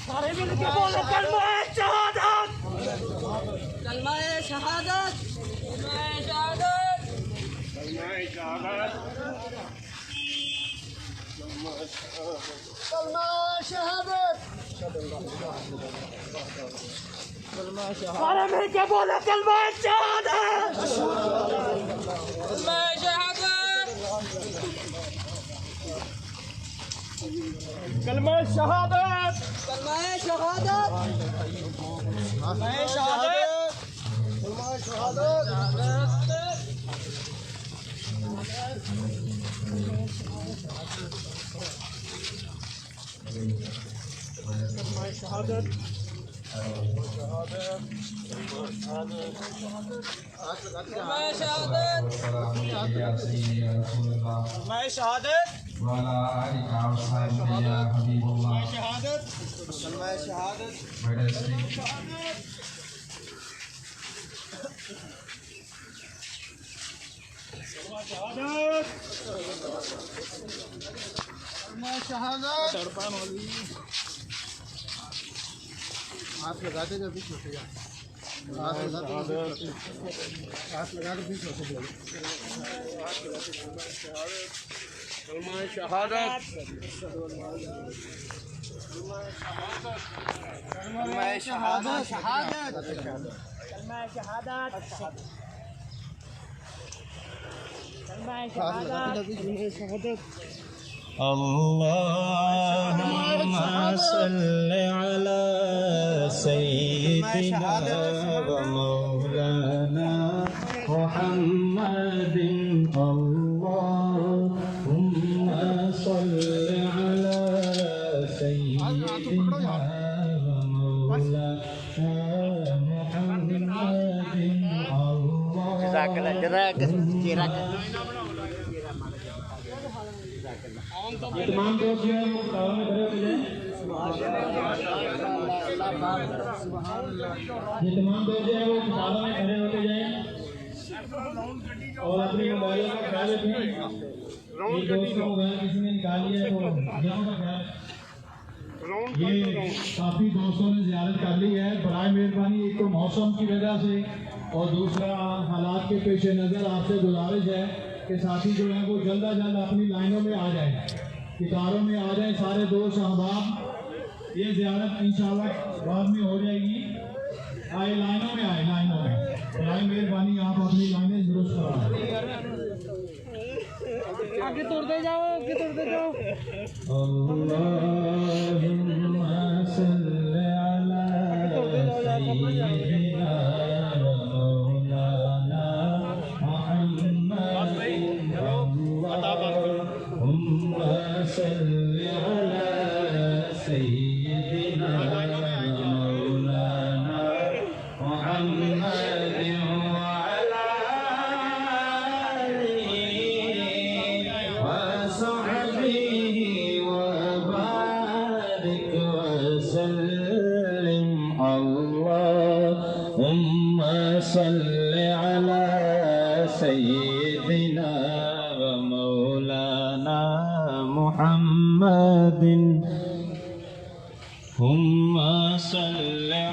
सारे मिलके बोलो कलमा शहादत, कलमा शहादत, कलमा शहादत, कलमा शहादत, कलमा शहादत, कलमा शहादत, सारे मिलके बोलो कलमा शहादत, कलमा शहादत, कलमा शहादत, कलमा शहादत, कलमा शहादत, कलमा शहादत, कलमा शहादत, कलमा शहादत, वाला आलिका वसहबिही या हबीबल्लाह शहादत, कलमा शहादत, बड़े से शहादत, कलमा शहादत, तड़पान वाली हाथ लगाते जब भी छोटेगा, हाथ लगाते भी छोटेगा, कलमा शहादत, कलमा शहादत, शहादत, कलमा शहादत, कलमा शहादत, अल्लाहुम्मा सल्लि अला सय्यिदिना व मौलाना मुहम्मदिन, अल्लाहुम्मा सल्लि अला सय्यिदिना व मौलाना मुहम्मदिन, ये तमाम दोस्त जो है वो कतारों में खड़े होते जाएं। ये तमाम दोस्त जो है वो कतारों में खड़े होते जाएं और अपनी मोबाइलों का ख्याल रखें। एक दोस्त का मोबाइल किसी ने निकाल लिया है, वो जगह का ख्याल। ये काफ़ी दोस्तों ने ज़ियारत कर ली है। बराए मेहरबानी एक तो मौसम की वजह से और दूसरा हालात के पेश नज़र आपसे गुजारिश है कि साथी जो है वो जल्द अज जल्द अपनी लाइनों में आ जाए, कितारों में आ जाए सारे दोस्त अहबाब। ये ज़ियारत इंशाअल्लाह बाद में हो जाएगी। आए लाइनों में, आए लाइनों में। बराए मेहरबानी आप अपनी लाइनें दुरुस्त कराएं। आगे तोड़ते जाओ, आगे तोड़ते जाओ। अल्लाहुम्मा सल्लि अला सय्यिदिना व मौलाना मुहम्मदिन, अल्लाहुम्मा सल्लि अला सय्यिदिना व मौलाना मुहम्मदिन व अला वसहबिही व बारिक वसल्लिम, अल्लाहुम्मा सल्लि अला सय्यिदिना व मौलाना मुहम्मदिन, हुम्मा सल्लि।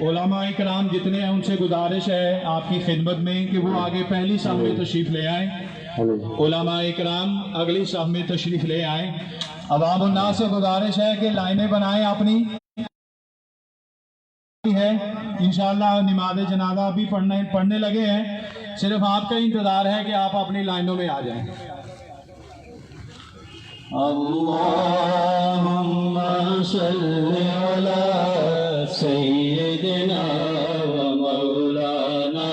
उलमा इकराम जितने हैं उनसे गुजारिश है आपकी खिदमत में कि वो आगे पहली साफ में तशरीफ ले आए। उलमा इकराम अगली साफ में तशरीफ ले आए। अवाम उन्नास से गुजारिश है कि लाइनें बनाएं अपनी। है इंशाअल्लाह नमाज जनाजा भी पढ़ने लगे हैं। सिर्फ आपका इंतज़ार है कि आप अपनी लाइनों में आ जाएं। अल्लाहुम्मा सल्लि अला सय्यिदिना व मौलाना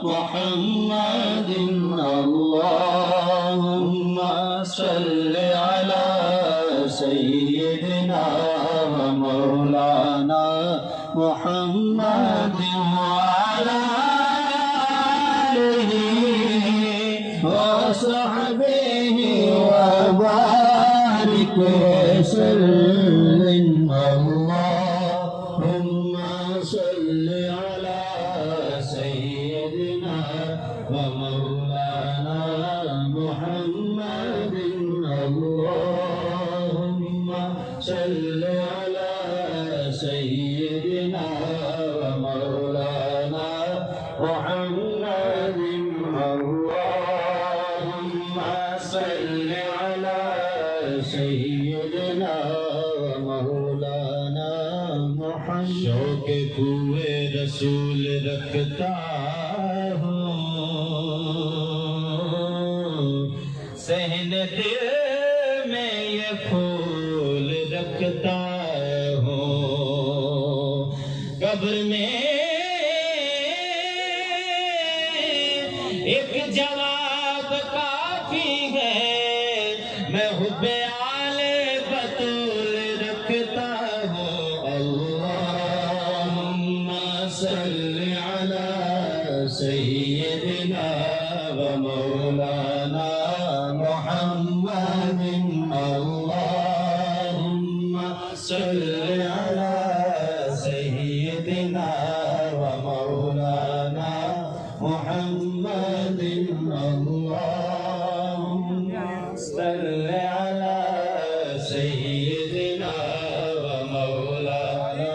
मुहम्मदिन। अल्लाहुम्मा सल्लि अला सय्यिदिना व मौलाना मुहम्मदिन व अला आलिहि व सहबिहि व बारिक वसल्लिम। अल्लाहुम्मा सल्लि अला सय्यिदिना व मौलाना मुहम्मदिन। अल्लाहुम्मा सल्लि अला सय्यिदिना व मौलाना मुहम्मदिन। अल्लाहुम्मा सल्लि अला सय्यिदिना व मौलाना मुहम्मद। शौक़ कुए रसूल रखता हूँ, सहन दिल में ये फूल रखता हूँ। कब्र में एक जवाब काफी है, मैं हुब्बे आले बतूल रखता हूँ। अल्लाहुम्मा सल्लि अला सय्यिदिना व मौलाना मुहम्मदिन। अल्लाहुम्मा सल्लि अला सय्यिदिना व मौलाना मुहम्मदिन। अल्लाहुम्मा सल्लि अला सय्यिदिना व मौलाना।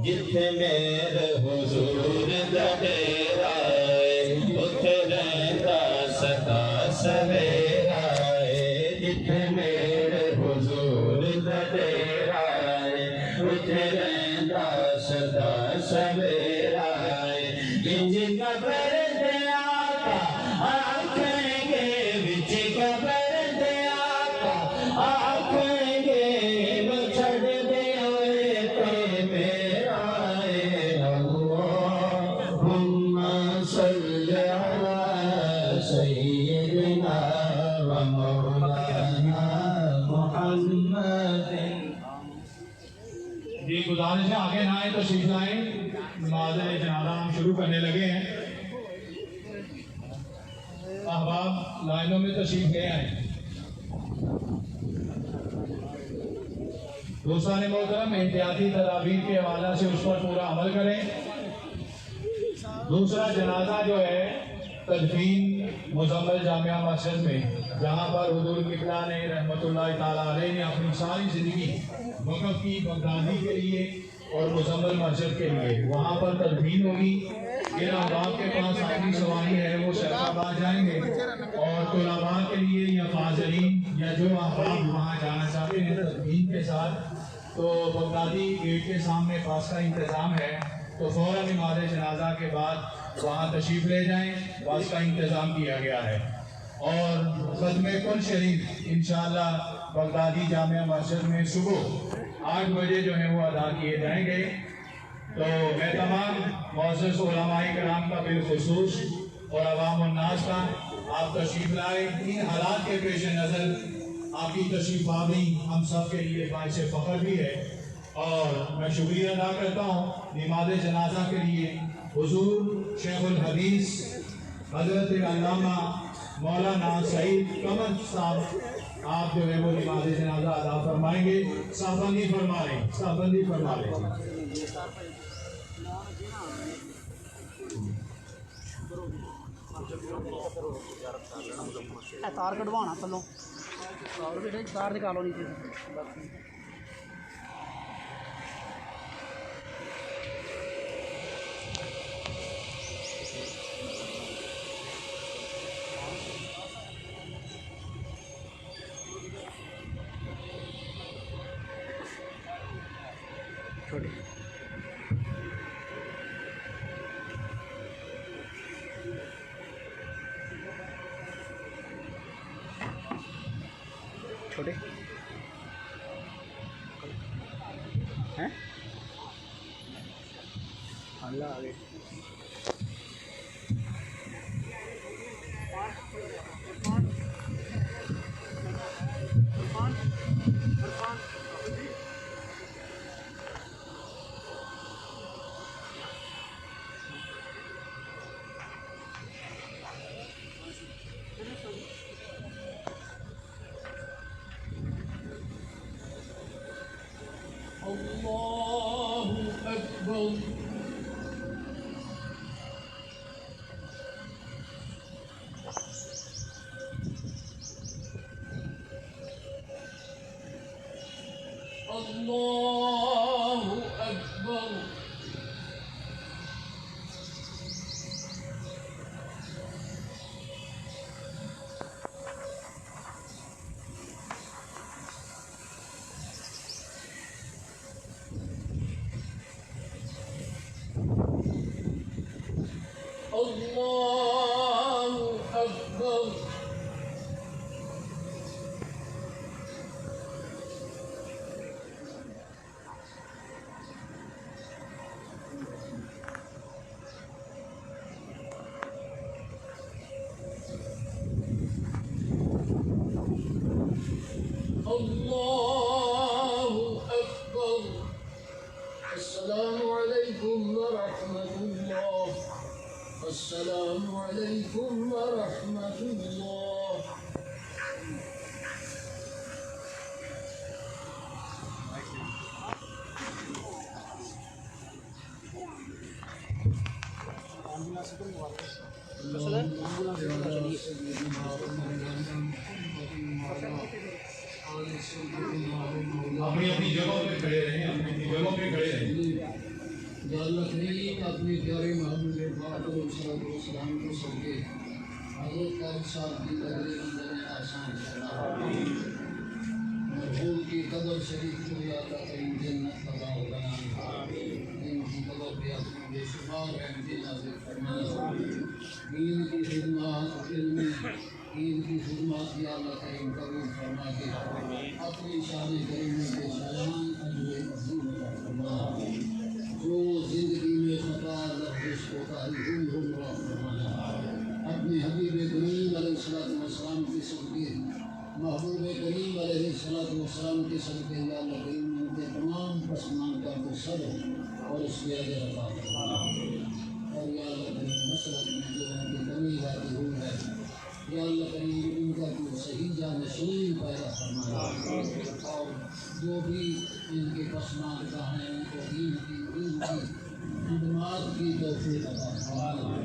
जिथे मेरे हुजूर दा डेरा है, उथे रहंदा सदा सवेरा है। जिथे मेरे हुजूर दा डेरा है, उथे रहंदा सदा सवेरा है। इंज कबर दे आका आखेंगे, विच कबर दे आका आखेंगे, छड़ दे ओए ते मेरा है। अल्लाहुम्मा सल्लि अला सय्यिदिना व मौलाना मुहम्मदिन। जी गुजारिश है आगे ना आए तो शीश लाएं। नमाज जनाजा हम शुरू करने लगे हैं। अहबाब लाइनों में तशरीफ ले आए। दूसरा ने मोहतरम एहतियाती तदाबीर के हवाला से उस पर पूरा अमल करें। दूसरा जनाजा जो है तदफीन मुजम्मल जामिया मस्जिद में, जहाँ पर हुजूर किबला ने रहमतुल्लाह ताला अलैह ने अपनी सारी ज़िंदगी वक़्फ़ की बगदादी के लिए और मुजम्मल मस्जिद के लिए, वहाँ पर तदफीन होगी। जिन अहबाब के पास आखिरी सवारी है वो शरकाबाद जाएंगे, और तुलबा के लिए या फाज़िलीन या जो अहबाब वहाँ जाना चाहते हैं तदफीन के साथ, तो बगदादी गेट के सामने पास का इंतज़ाम है, तो फ़ौरन नमाज़ जनाजा के बाद वहाँ तशरीफ़ ले जाएं। बस का इंतज़ाम किया गया है। और ख़त्मे कुल शरीफ इंशाअल्लाह बगदादी जामिया मस्जिद में सुबह 8 बजे जो है वो अदा किए जाएंगे। तो मैं तमाम मुअज़्ज़िज़ उलमाए किराम का बिलखुसूस और अवाम उन्नास का आप तशरीफ़ लाए। इन हालात के पेश नज़र आपकी तशरीफ़ आवी हम सब के लिए बाइस फ़ख्र भी है। और मैं शुक्रिया अदा करता हूँ नमाज़ जनाजा के लिए हुज़ूर शेखुल हदीस हज़रत अल्लामा मौलाना सईद कमर साहब, आप जो है वो नमाज़ जनाजा अदा फरमाएंगे। साहबंदी फरमा लें, साहबंदी फरमा लें। तार कटवाना थल्लों, तार निकालो नीचे से। छोटी छोटे हैं अल्लाह आगे अल्लाहु अकबर अल्लाहु अकबर अल्लाहु अकबर अल्लाहु अकबर अस्सलामु अलैकुम व रहमतुल्लाह अस्सलामु अलैकुम व रहमतुल्लाह अपनी अपनी जगहों पे खड़े रहें, अपनी अपनी जगहों पे खड़े रहें। अपने प्यारे महबूब पाक सलाम को सदके हज़रत क़ारी साहब की कदर अंदर आसान मरहूम की कदर शरीफ को या अल्लाह करीम जन्नत अता फरमा इनकी कदर पे अपनी बेशुमार रहमतें नाज़िल फरमा दीन की खिदमत इल्म ईद की खिदमत या अल्लाह करीम कबूल फरमा के अपनी शान करीम के शायान अजर अज़ीम फरमा जो जिंदगी में खता लफ्ज़ होता है अपने हबीब करीम अलैहिस्सलाम के सदके महबूब करीम अलैहिस्सलाम के सदके या अल्लाह करीम उनके तमाम पसमानदा को सब्र और उसके अजर अता फरमा और या अल्लाह करीम मसलक में जो उनकी कमी वाक़ई हुई है या अल्लाह करीम इनका जो सही जानशीन पैदा फरमा और जो भी इनके पसमानदा हैं उनको दीन की खिदमत की तौफीक अता फरमा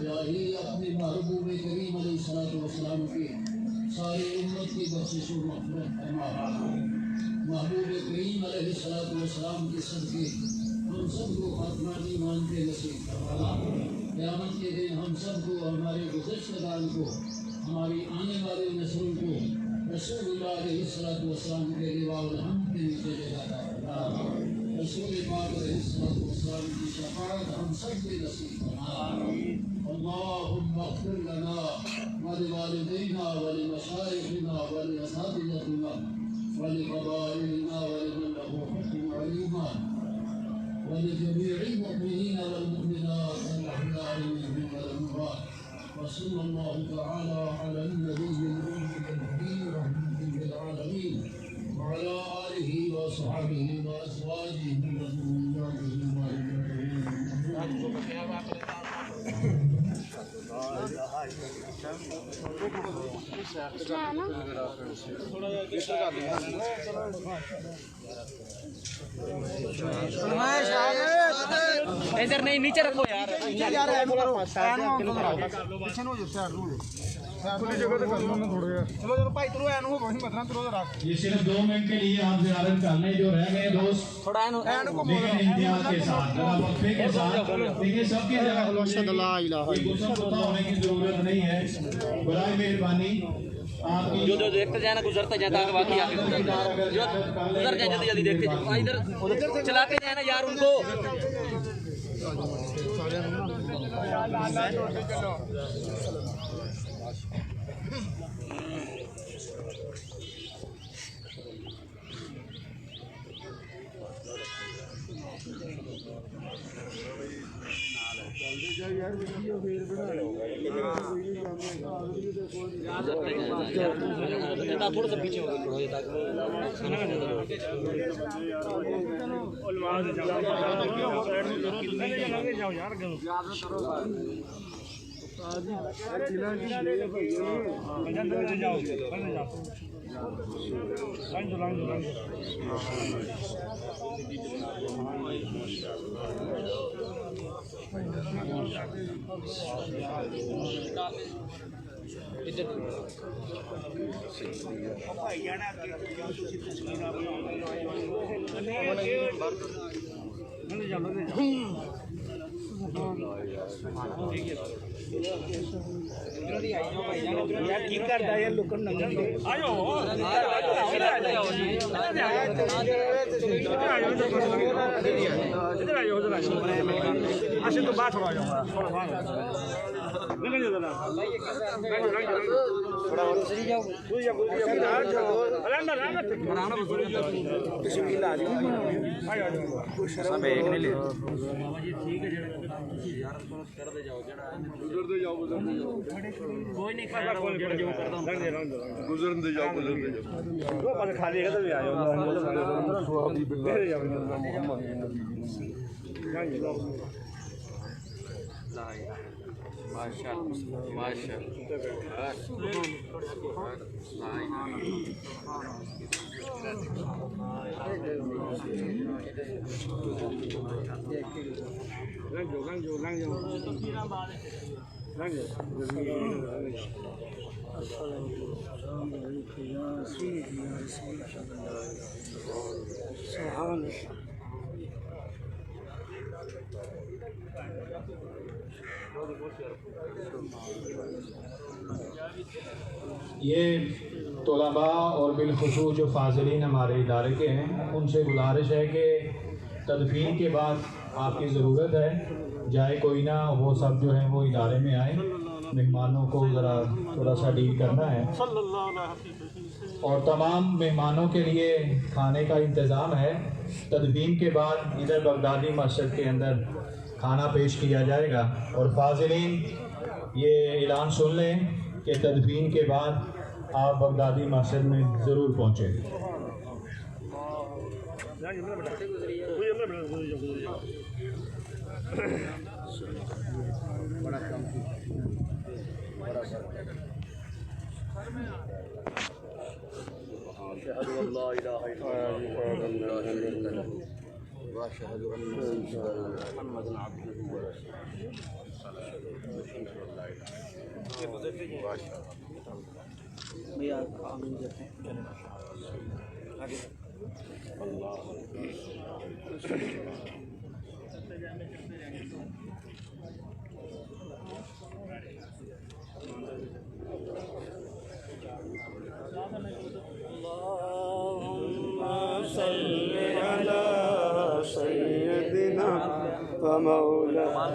या ही अपने महबूब करीम अलैहिस्सलाम के सारी उम्मत की बख्शिश व मग़फ़िरत फरमा महबूब करीम अलैहिस्सलाम के सदके हम सबको खात्मा ईमान पे नसीब फरमा क़यामत के दिन हम सबको हमारे गुज़श्तगान को हमारी आने वाली नस्लों को रसूलुल्लाह अलैहिस्सलाम के लिवाउल हम्द के नीचे जगह फरमा रसूल पाक अलैहिस्सलाम की शफ़ाअत हम सब के नसीब फरमा अल्लाहुम्मा अग़फ़िर लना व लिवालिदैना व लिमशाइखिना व लिअसातिज़तिना व लिक़बाइलिना व लिमन लहू हुक्मुन अलीमा व लिजमीइल मुअमिनीना वल मुअमिनात अल अहयाइ मिनहुम वल अमवात व सल्लल्लाहु तआला अला नबिय्यिल उम्मिय्यिल रहमतिल लिल आलमीन व अला आलिहि व अस्हाबिहि व अज़वाजिहि व ज़ुर्रिय्यतिहि इधर नहीं नीचे रखो यार ये सिर्फ 2 मिनट के लिए आप ज़ियारत कर लें जो रह गए दोस्त थोड़ा लेकिन इम्तियाज के साथ वक्फे के साथ देखिए सबकी जगह गुस्सा होने की जरूरत नहीं है बराए मेहरबानी आपकी जो जो देखते जाए ना गुजरते जाए ताकि बाकी आगे गुजर जाए जल्दी जल्दी देखते जाए इधर चलाते जाए ना यार उनको थोड़ा सा पीछे हो गुजरते जाओ खाली है तो भी आयो ये तलबा और बिलखुसूस जो फाज़िलीन हमारे इदारे के हैं उनसे गुजारिश है कि तदफीन के बाद आपकी ज़रूरत है, जाए कोई ना वो सब जो है वो इदारे में आए, मेहमानों को ज़रा थोड़ा सा डील करना है और तमाम मेहमानों के लिए खाने का इंतज़ाम है। तदफीन के बाद इधर बगदादी मस्जिद के अंदर खाना पेश किया जाएगा और फाज़िलीन ये ऐलान सुन लें कि तदफीन के बाद आप बगदादी मस्जिद में ज़रूर पहुँचें। सय्यदिना व मौलाना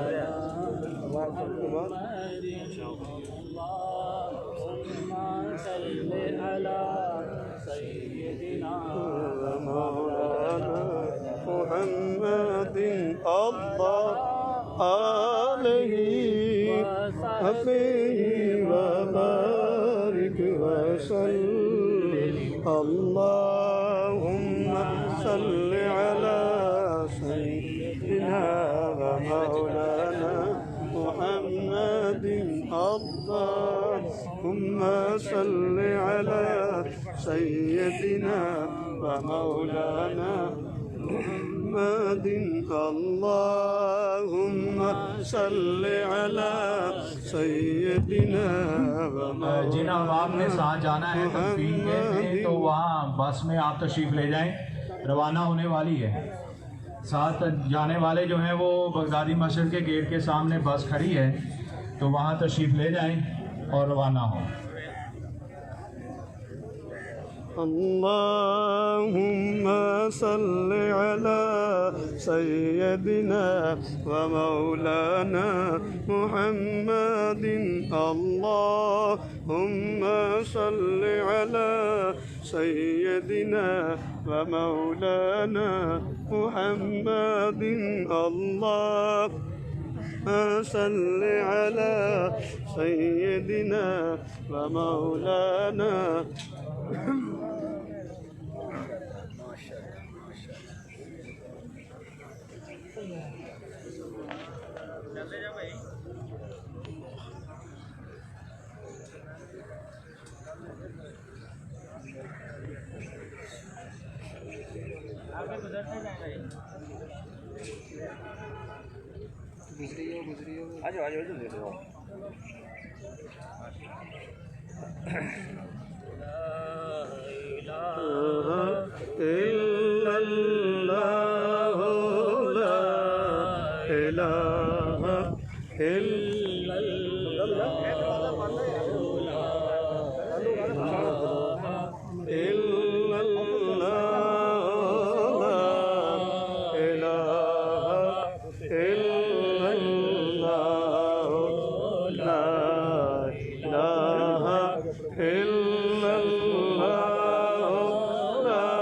محمد الله عليه وبارك وسلم اللهم صل على سيدنا ومولانا محمد اللهم صل على سيدنا ومولانا محمد اللهم صل على سيدنا जिन अहबाब ने साथ जाना है तदफीन के लिए तो वहाँ बस में आप तशरीफ़ ले जाएं, रवाना होने वाली है। साथ जाने वाले जो हैं वो बगदादी मस्जिद के गेट के सामने बस खड़ी है, तो वहाँ तशरीफ़ ले जाएं और रवाना हों। اللهم صل على سيدنا ومولانا محمد اللهم صل على سيدنا ومولانا محمد الله صل على سيدنا ومولانا إلا الله لا إله إلا الله إلا الله لا إله إلا الله لا إله إلا الله لا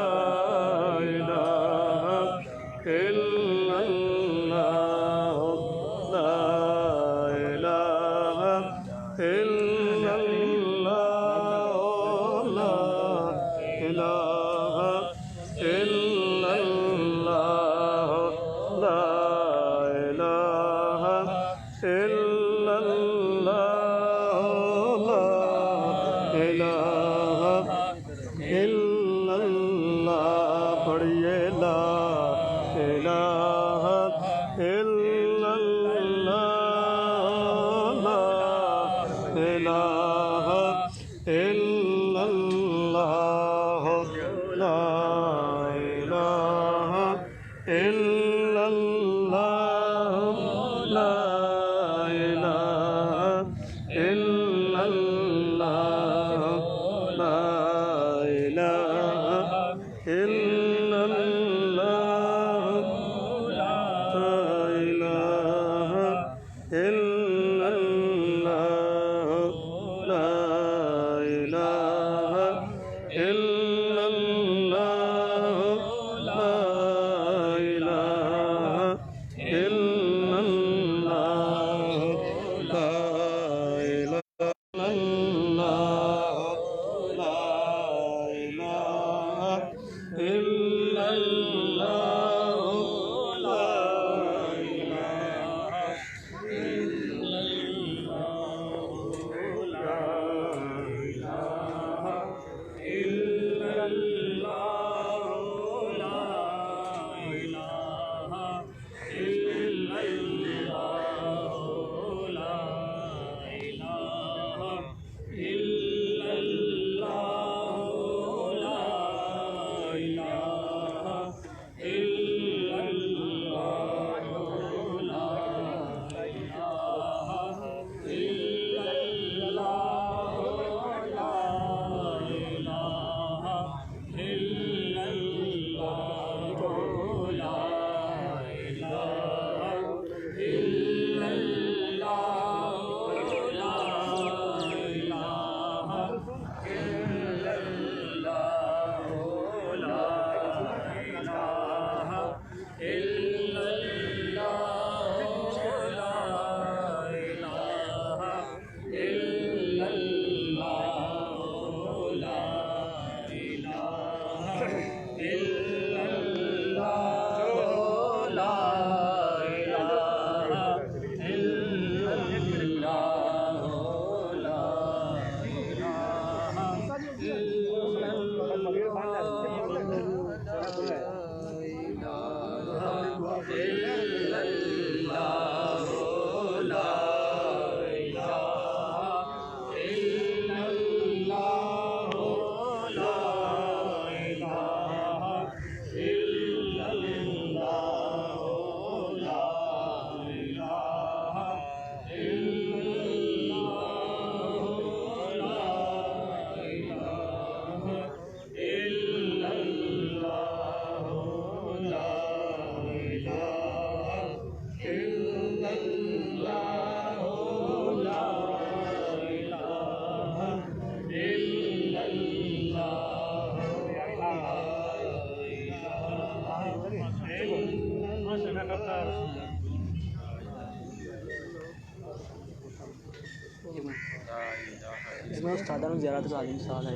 इसमें उस्ताद ने ज़ियारत करा दी साल है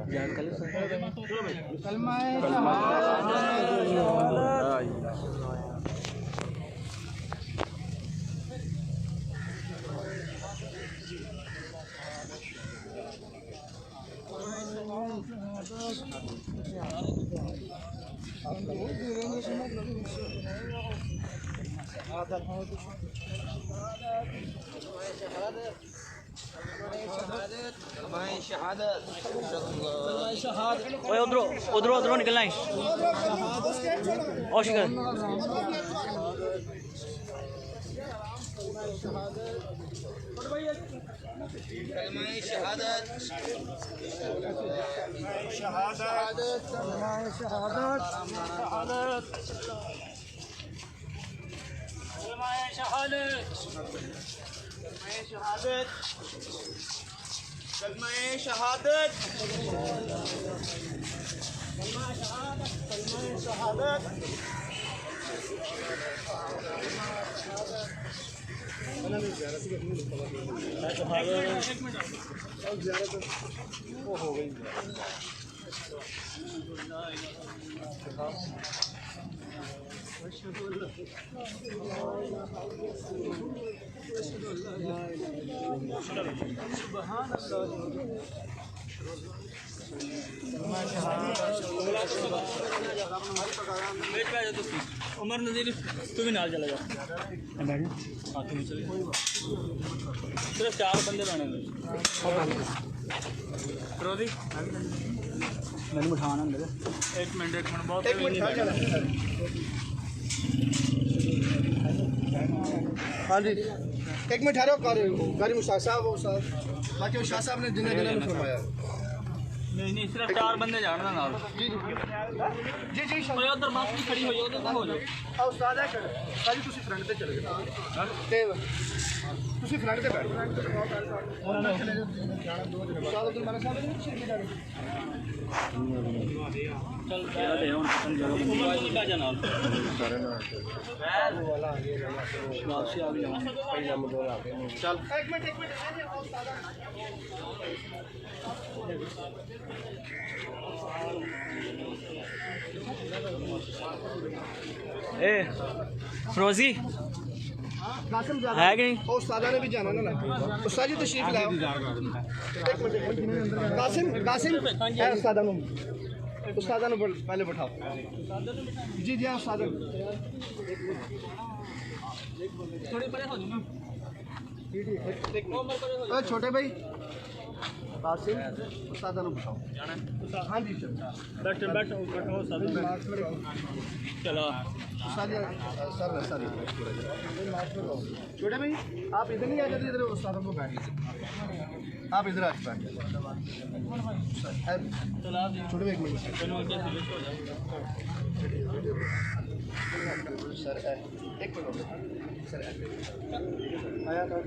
ज़ियारत कर ली कलमा ओए उधरों उधरों उधरों निकलना है और शिकर उमर नज़ीर तू भी नाल चला जा सिर्फ 4 बंदे लाने रोजी मैंने बिठाना अंदर एक मिनट बहुत हाँ जी एक मिनट ठहरो कारी मुश्ताक साहब वो साहब बाकी वो शाह साहब ने जिन्हें जिन्हें फरमाया नहीं सिर्फ 4 बंदे जाना नाल जी जी ओए उधर बस भी खड़ी होई उधर हो जाओ ਆ ਉਸਤਾਦ ਹੈ ਸਾਜੀ ਤੁਸੀਂ ਫਰੰਟ ਤੇ ਚਲੇ ਜਾਓ ਤੇ ਤੁਸੀਂ ਫਰੰਟ ਤੇ ਬੈਠੋ ਉਹਨਾਂ ਨੇ ਜਾਣਾ 2 ਦਿਨ ਉਸਤਾਦ ਅਬਦੁਲ ਮਾਨਕ ਸਾਹਿਬ ਨੇ ਸ਼ਿਰਕਤ ਕਰੀ चल दे हुन खत्म जगह मोबाइल का जा नाल सारे नाल वाला आ गया वापसी आ गया पहला मोबाइल आ गया चल एक मिनट उस्ताद ए रोजी कासिम जा है कि नहीं और उस्तादा ने भी जाना ना उस्ताद जी तशरीफ लाओ एक मिनट कासिम है उस्तादा ने पहले बैठाओ जी जी उस्तादा थोड़ी परे हो जाओ ना छोटे भाई कासिम उस्तादा ने बैठाओ हाँ जी बैठो बैठो बैठो सब चलो सर छोटे भाई आप इधर नहीं आ जाते इधर उस्ताद को बैठ आप इधर आ बैठ छोटे भाई एक मिनट सर एक मिनट सर आया था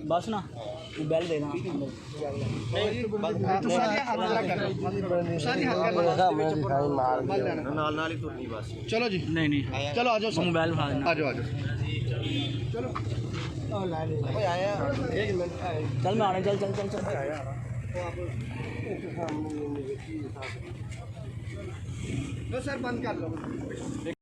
बस ना बेल देना चलो जी नहीं नहीं चलो आ जाओ मोबाइल उठा देना आ जाओ चलो एक मिनट चल मैं आने चल सर बंद कर लो